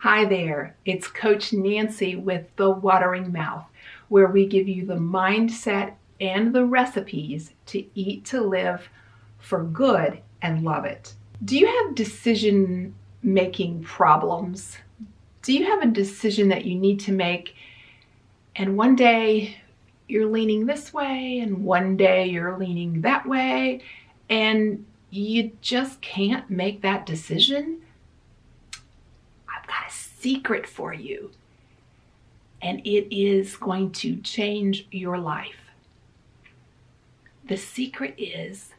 Hi there, it's Coach Nancy with The Watering Mouth, where we give you the mindset and the recipes to eat to live for good and love it. Do you have decision-making problems? Do you have a decision that you need to make and one day you're leaning this way and one day you're leaning that way and you just can't make that decision? Got a secret for you, and it is going to change your life. The secret is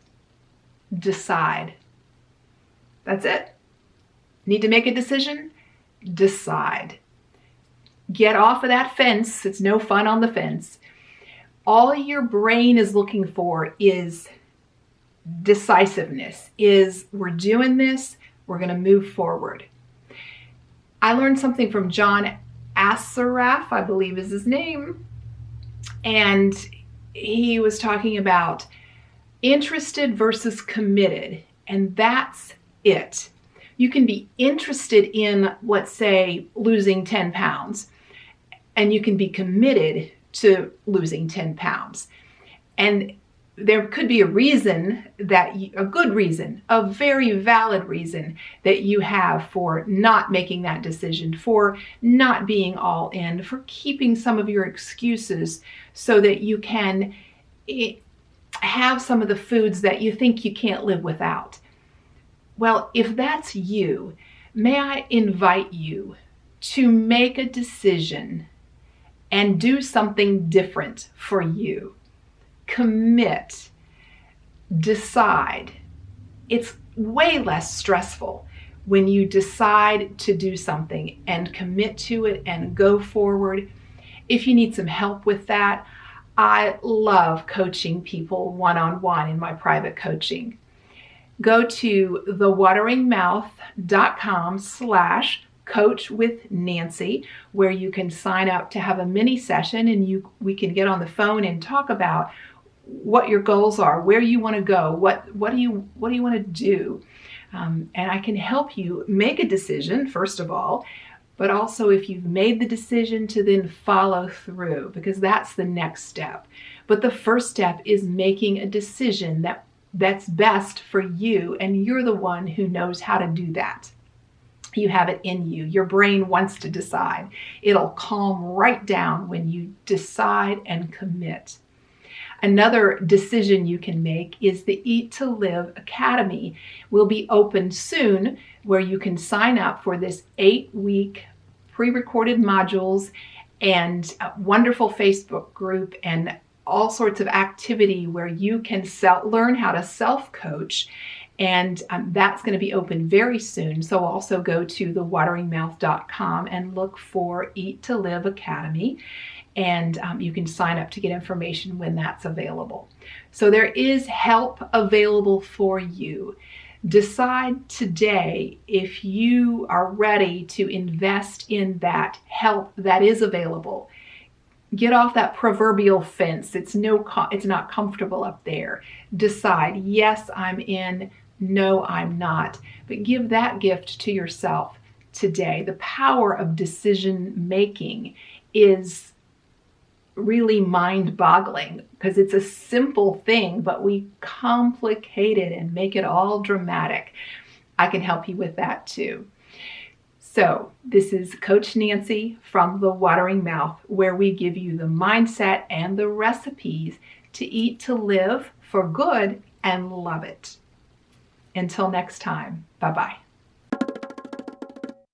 decide. That's it. Need to make a decision? Decide. Get off of that fence. It's no fun on the fence. All your brain is looking for is decisiveness, is we're doing this, we're going to move forward. I learned something from John Assaraf, I believe is his name, and he was talking about interested versus committed, and that's it. You can be interested in, let's say, losing 10 pounds, and you can be committed to losing 10 pounds. And there could be a reason a good reason, a very valid reason that you have for not making that decision, for not being all in, for keeping some of your excuses so that you can have some of the foods that you think you can't live without. Well, if that's you, may I invite you to make a decision and do something different for you. Commit, decide. It's way less stressful when you decide to do something and commit to it and go forward. If you need some help with that, I love coaching people one-on-one in my private coaching. Go to thewateringmouth.com/Coach with Nancy, where you can sign up to have a mini session and we can get on the phone and talk about what your goals are, where you want to go, what do you want to do, and I can help you make a decision first of all, but also if you've made the decision to then follow through, because that's the next step. But the first step is making a decision that's best for you, and you're the one who knows how to do that. You have it in you. Your brain wants to decide. It'll calm right down when you decide and commit. Another decision you can make is the Eat to Live Academy will be open soon, where you can sign up for this 8-week pre-recorded modules and a wonderful Facebook group and all sorts of activity where you can learn how to self-coach. And that's going to be open very soon. So also go to thewateringmouth.com and look for Eat to Live Academy. And you can sign up to get information when that's available. So there is help available for you. Decide today if you are ready to invest in that help that is available. Get off that proverbial fence. It's not comfortable up there. Decide, yes, I'm in. No, I'm not. But give that gift to yourself today. The power of decision making is really mind-boggling because it's a simple thing, but we complicate it and make it all dramatic. I can help you with that too. So this is Coach Nancy from The Watering Mouth, where we give you the mindset and the recipes to eat to live for good and love it. Until next time, bye-bye.